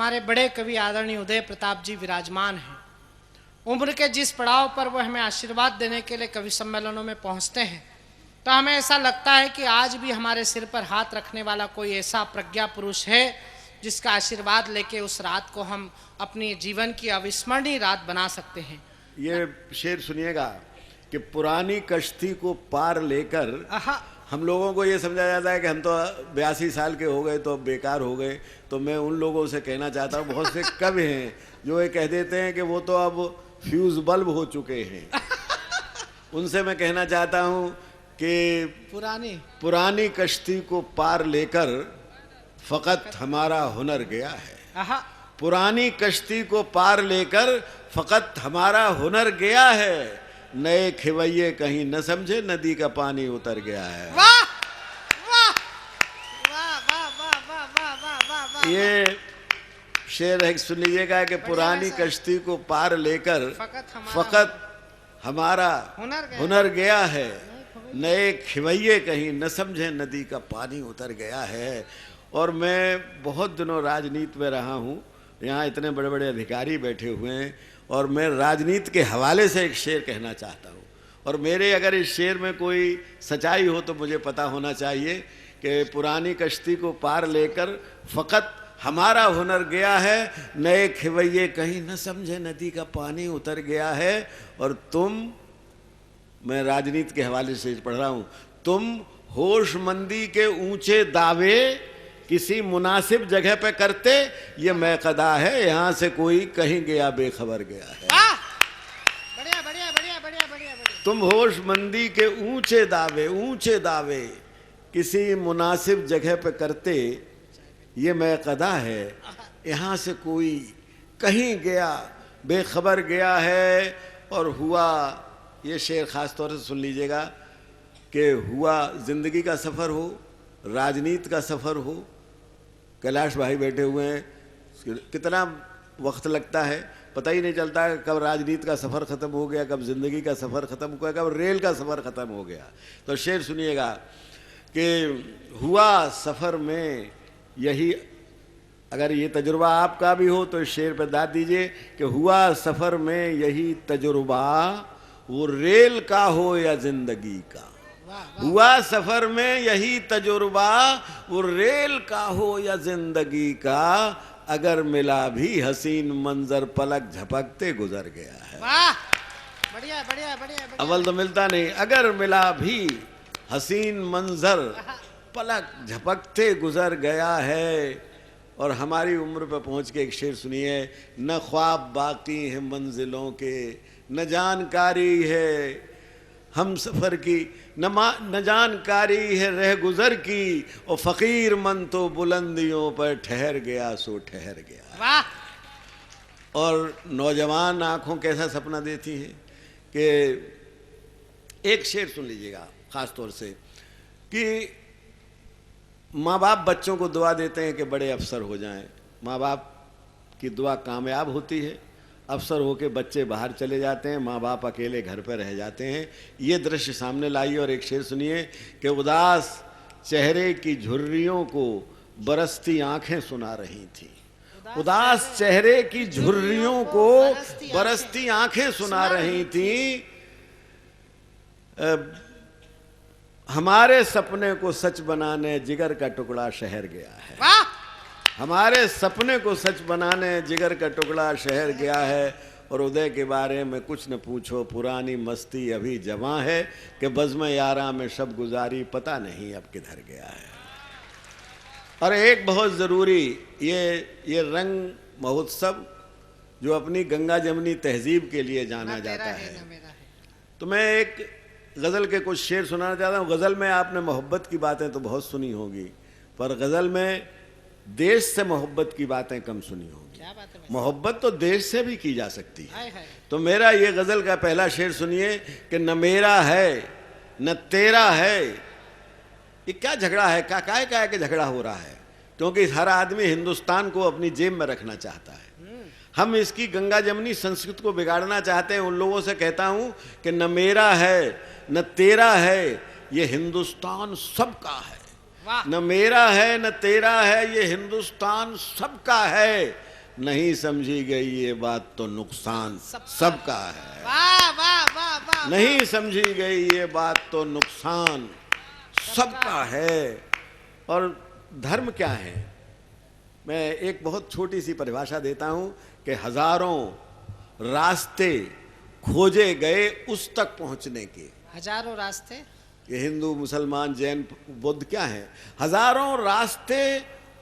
हमारे बड़े कवि आदरणीय उदय प्रताप जी विराजमान हैं। उम्र के जिस पड़ाव पर वो हमें आशीर्वाद देने के लिए कवि सम्मेलनों में पहुंचते हैं, तो हमें ऐसा लगता है कि आज भी हमारे सिर पर हाथ रखने वाला कोई ऐसा प्रज्ञा पुरुष है जिसका आशीर्वाद लेके उस रात को हम अपनी जीवन की अविस्मरणीय रात बना सकते हैं। ये शेर सुनिएगा कि पुरानी कश्ती को पार लेकर हम लोगों को ये समझा जाता है कि हम तो 82 साल के हो गए तो बेकार हो गए। तो मैं उन लोगों से कहना चाहता हूँ, बहुत से कवि हैं जो ये कह देते हैं कि वो तो अब फ्यूज बल्ब हो चुके हैं। उनसे मैं कहना चाहता हूँ कि पुरानी कश्ती को पार लेकर फकत हमारा हुनर गया है। पुरानी कश्ती को पार लेकर फकत हमारा हुनर गया है, नए खिवैये कहीं न समझे नदी का पानी उतर गया है। वाह वाह वाह वाह वाह वाह वाह वाह वाह। ये शेर है, सुन लीजिएगा कि पुरानी कश्ती को पार लेकर फकत हमारा हुनर गया है, नए खिवैये कहीं न समझे नदी का पानी उतर गया है। और मैं बहुत दिनों राजनीति में रहा हूँ, यहाँ इतने बड़े बड़े अधिकारी बैठे हुए हैं, और मैं राजनीति के हवाले से एक शेर कहना चाहता हूँ। और मेरे अगर इस शेर में कोई सच्चाई हो तो मुझे पता होना चाहिए कि पुरानी कश्ती को पार लेकर फकत हमारा हुनर गया है, नए खिवैये कहीं न समझे नदी का पानी उतर गया है। और तुम, मैं राजनीति के हवाले से पढ़ रहा हूँ, तुम होशमंदी के ऊंचे दावे किसी मुनासिब जगह पे करते, ये मैकदा है यहाँ से कोई कहीं गया बेखबर गया है। बढ़िया बढ़िया बढ़िया बढ़िया बढ़िया। तुम होशमंदी के ऊंचे दावे किसी मुनासिब जगह पे करते, ये मैकदा है यहाँ से कोई कहीं गया बेखबर गया है। और हुआ, ये शेर खास तौर से सुन लीजिएगा, कि हुआ जिंदगी का सफ़र हो, राजनीति का सफ़र हो, कैलाश भाई बैठे हुए हैं, कितना वक्त लगता है पता ही नहीं चलता है, कब राजनीति का सफ़र ख़त्म हो गया, कब ज़िंदगी का सफ़र ख़त्म हो गया, कब रेल का सफ़र ख़त्म हो गया। तो शेर सुनिएगा कि हुआ सफ़र में यही, अगर ये तजुर्बा आपका भी हो तो इस शेर पर दाद दीजिए कि हुआ सफ़र में यही तजुर्बा, वो रेल का हो या ज़िंदगी का। हुआ सफर में यही तजुर्बा, वो रेल का हो या जिंदगी का, अगर मिला भी हसीन मंजर पलक झपकते गुजर गया है। वाह बढ़िया बढ़िया बढ़िया। अव्वल तो मिलता नहीं, अगर मिला भी हसीन मंजर पलक झपकते गुजर गया है। और हमारी उम्र पर पहुंच के एक शेर सुनिए, न ख्वाब बाकी है मंजिलों के, न जानकारी है हम सफ़र की, न जानकारी है रह गुज़र की, और फ़कीर मन तो बुलंदियों पर ठहर गया सो ठहर गया। वाह। और नौजवान आँखों कैसा सपना देती हैं कि एक शेर सुन लीजिएगा ख़ास तौर से, कि माँ बाप बच्चों को दुआ देते हैं कि बड़े अफसर हो जाएं, माँ बाप की दुआ कामयाब होती है, अफसर होके बच्चे बाहर चले जाते हैं, माँ बाप अकेले घर पर रह जाते हैं। ये दृश्य सामने लाइए। और एक शेर सुनिए कि उदास चेहरे की झुर्रियों को बरसती आंखें सुना रही थी। उदास चेहरे की झुर्रियों को बरसती आंखें सुना रही थी। हमारे सपने को सच बनाने जिगर का टुकड़ा शहर गया है। हमारे सपने को सच बनाने जिगर का टुकड़ा शहर गया है। और उदय के बारे में कुछ न पूछो, पुरानी मस्ती अभी जवां है, कि बज़्म यारा में शब गुजारी पता नहीं अब किधर गया है। और एक बहुत ज़रूरी, ये रंग महोत्सव जो अपनी गंगा जमनी तहजीब के लिए जाना जाता है, तो मैं एक गज़ल के कुछ शेर सुनाना चाहता हूँ। गज़ल में आपने मोहब्बत की बातें तो बहुत सुनी होगी, पर गज़ल में देश से मोहब्बत की बातें कम सुनी होगी। मोहब्बत तो देश से भी की जा सकती है। तो मेरा ये गज़ल का पहला शेर सुनिए कि न मेरा है न तेरा है, ये क्या झगड़ा है, काय के झगड़ा हो रहा है, क्योंकि हर आदमी हिंदुस्तान को अपनी जेब में रखना चाहता है। हम इसकी गंगा जमनी संस्कृति को बिगाड़ना चाहते हैं। उन लोगों से कहता हूं कि न मेरा है न तेरा है, ये हिंदुस्तान सबका है। न मेरा है न तेरा है, ये हिंदुस्तान सबका है। नहीं समझी गई ये बात तो नुकसान सबका है। वाह वाह वाह वाह। नहीं समझी गई ये बात तो नुकसान सबका है। और धर्म क्या है? मैं एक बहुत छोटी सी परिभाषा देता हूं कि हजारों रास्ते खोजे गए उस तक पहुंचने के। हजारों रास्ते, ये हिंदू मुसलमान जैन बुद्ध क्या है? हजारों रास्ते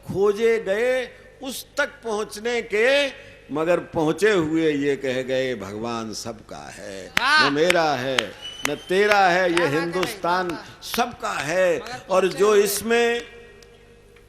खोजे गए उस तक पहुंचने के, मगर पहुंचे हुए ये कह गए भगवान सबका है। न मेरा है न तेरा है, ये हिंदुस्तान सबका है। और जो इसमें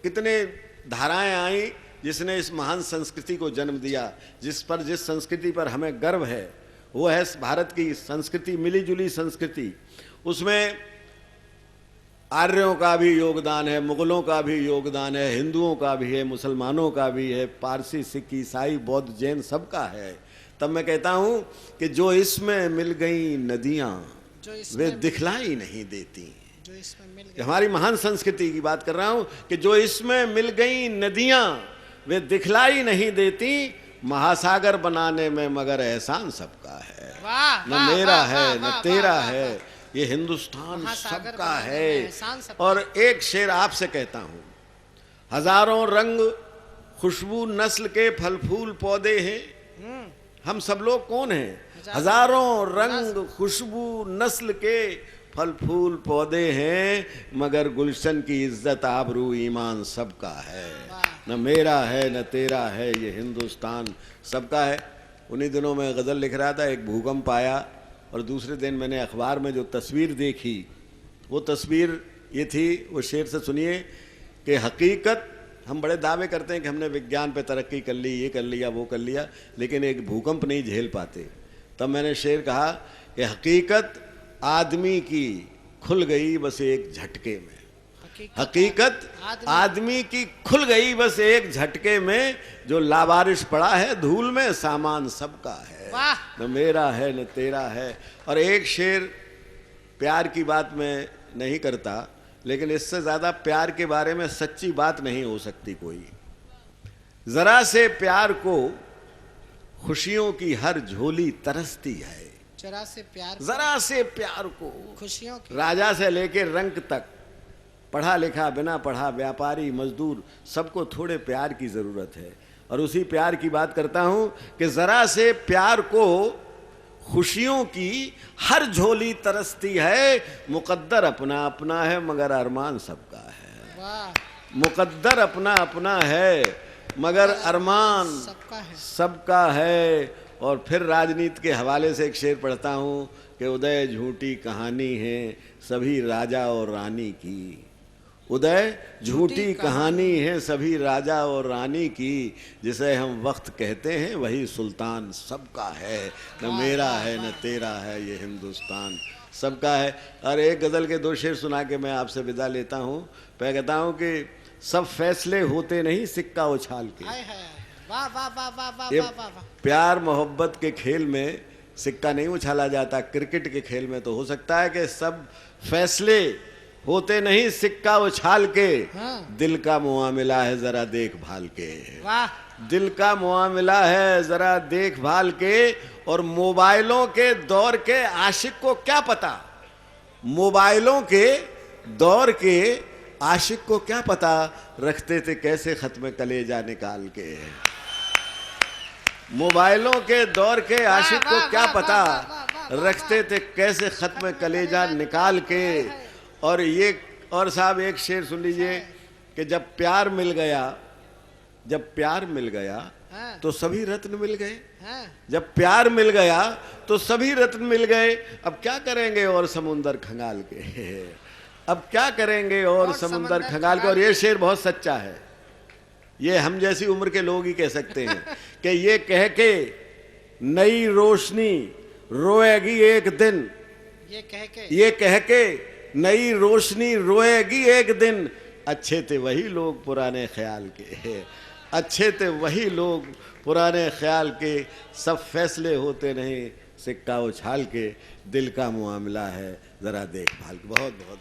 कितने धाराएं आई, जिसने इस महान संस्कृति को जन्म दिया, जिस संस्कृति पर हमें गर्व है, वो है भारत की संस्कृति, मिलीजुली संस्कृति। उसमें आर्यों का भी योगदान है, मुगलों का भी योगदान है, हिंदुओं का भी है, मुसलमानों का भी है, पारसी, सिख, ईसाई, बौद्ध, जैन सबका है। तब मैं कहता हूं कि जो इसमें मिल गई नदियां वे दिखलाई नहीं देती। जो इसमें मिल गई, हमारी महान संस्कृति की बात कर रहा हूं कि जो इसमें मिल गई नदियां वे दिखलाई नहीं देती, महासागर बनाने में मगर एहसान सबका है। न मेरा है न तेरा है, ये हिंदुस्तान सबका है। और एक शेर आपसे कहता हूं, हजारों रंग खुशबू नस्ल के फल फूल पौधे हैं। हम सब लोग कौन हैं? हजारों रंग खुशबू नस्ल के फल फूल पौधे हैं, मगर गुलशन की इज्जत आबरू ईमान सबका है। न मेरा है न तेरा है, ये हिंदुस्तान सबका है। उन्हीं दिनों में गज़ल लिख रहा था, एक भूकंप आया और दूसरे दिन मैंने अखबार में जो तस्वीर देखी, वो तस्वीर ये थी, वो शेर से सुनिए कि हकीकत, हम बड़े दावे करते हैं कि हमने विज्ञान पे तरक्की कर ली, ये कर लिया, वो कर लिया, लेकिन एक भूकंप नहीं झेल पाते। तब मैंने शेर कहा कि हकीकत आदमी की खुल गई बस एक झटके में। हकीकत आदमी की खुल गई बस एक झटके में, जो लावारिश पड़ा है धूल में सामान सबका है। न मेरा है न तेरा है। और एक शेर, प्यार की बात मैं नहीं करता, लेकिन इससे ज्यादा प्यार के बारे में सच्ची बात नहीं हो सकती कोई। जरा से प्यार को खुशियों की हर झोली तरसती है। जरा से प्यार को खुशियों की, राजा से लेके रंक तक, पढ़ा लिखा बिना पढ़ा, व्यापारी मजदूर, सबको थोड़े प्यार की जरूरत है। और उसी प्यार की बात करता हूं कि जरा से प्यार को खुशियों की हर झोली तरसती है। मुकद्दर अपना अपना है मगर अरमान सबका है। मुकद्दर अपना अपना है मगर अरमान सबका है। और फिर राजनीति के हवाले से एक शेर पढ़ता हूँ कि उदय झूठी कहानी है सभी राजा और रानी की। उदय झूठी कहानी है सभी राजा और रानी की, जिसे हम वक्त कहते हैं वही सुल्तान सबका है। न मेरा है न तेरा है, ये हिंदुस्तान सबका है। और एक गज़ल के दो शेर सुना के मैं आपसे विदा लेता हूँ। मैं कहता हूँ कि सब फैसले होते नहीं सिक्का उछाल के। वाह वाह वाह वाह वाह ये वाह वाह। प्यार मोहब्बत के खेल में सिक्का नहीं उछाला जाता। क्रिकेट के खेल में तो हो सकता है कि सब फैसले होते नहीं सिक्का उछाल के। दिल का मुआमिला है जरा देखभाल के। वाह। दिल का मुआमिला है जरा देखभाल के। और मोबाइलों के दौर के आशिक को क्या पता, मोबाइलों के दौर के आशिक को क्या पता, रखते थे कैसे खत्म कलेजा निकाल के। मोबाइलों के दौर के आशिक को क्या पता, रखते थे कैसे खत्म कलेजा निकाल के। और ये, और साहब एक शेर सुन लीजिए कि जब प्यार मिल गया, जब प्यार मिल गया तो सभी रत्न मिल गए। जब प्यार मिल गया तो सभी रत्न मिल गए। अब क्या करेंगे और समुंदर खंगाल के, अब क्या करेंगे और समुंदर खंगाल के। और ये शेर बहुत सच्चा है, ये हम जैसी उम्र के लोग ही कह सकते हैं कि ये कह के नई रोशनी रोएगी एक दिन, ये कह के नई रोशनी रोएगी एक दिन। अच्छे थे वही लोग पुराने ख्याल के, अच्छे थे वही लोग पुराने ख्याल के। सब फैसले होते नहीं सिक्का उछाल के। दिल का मुआमला है जरा देखभाल के। बहुत बहुत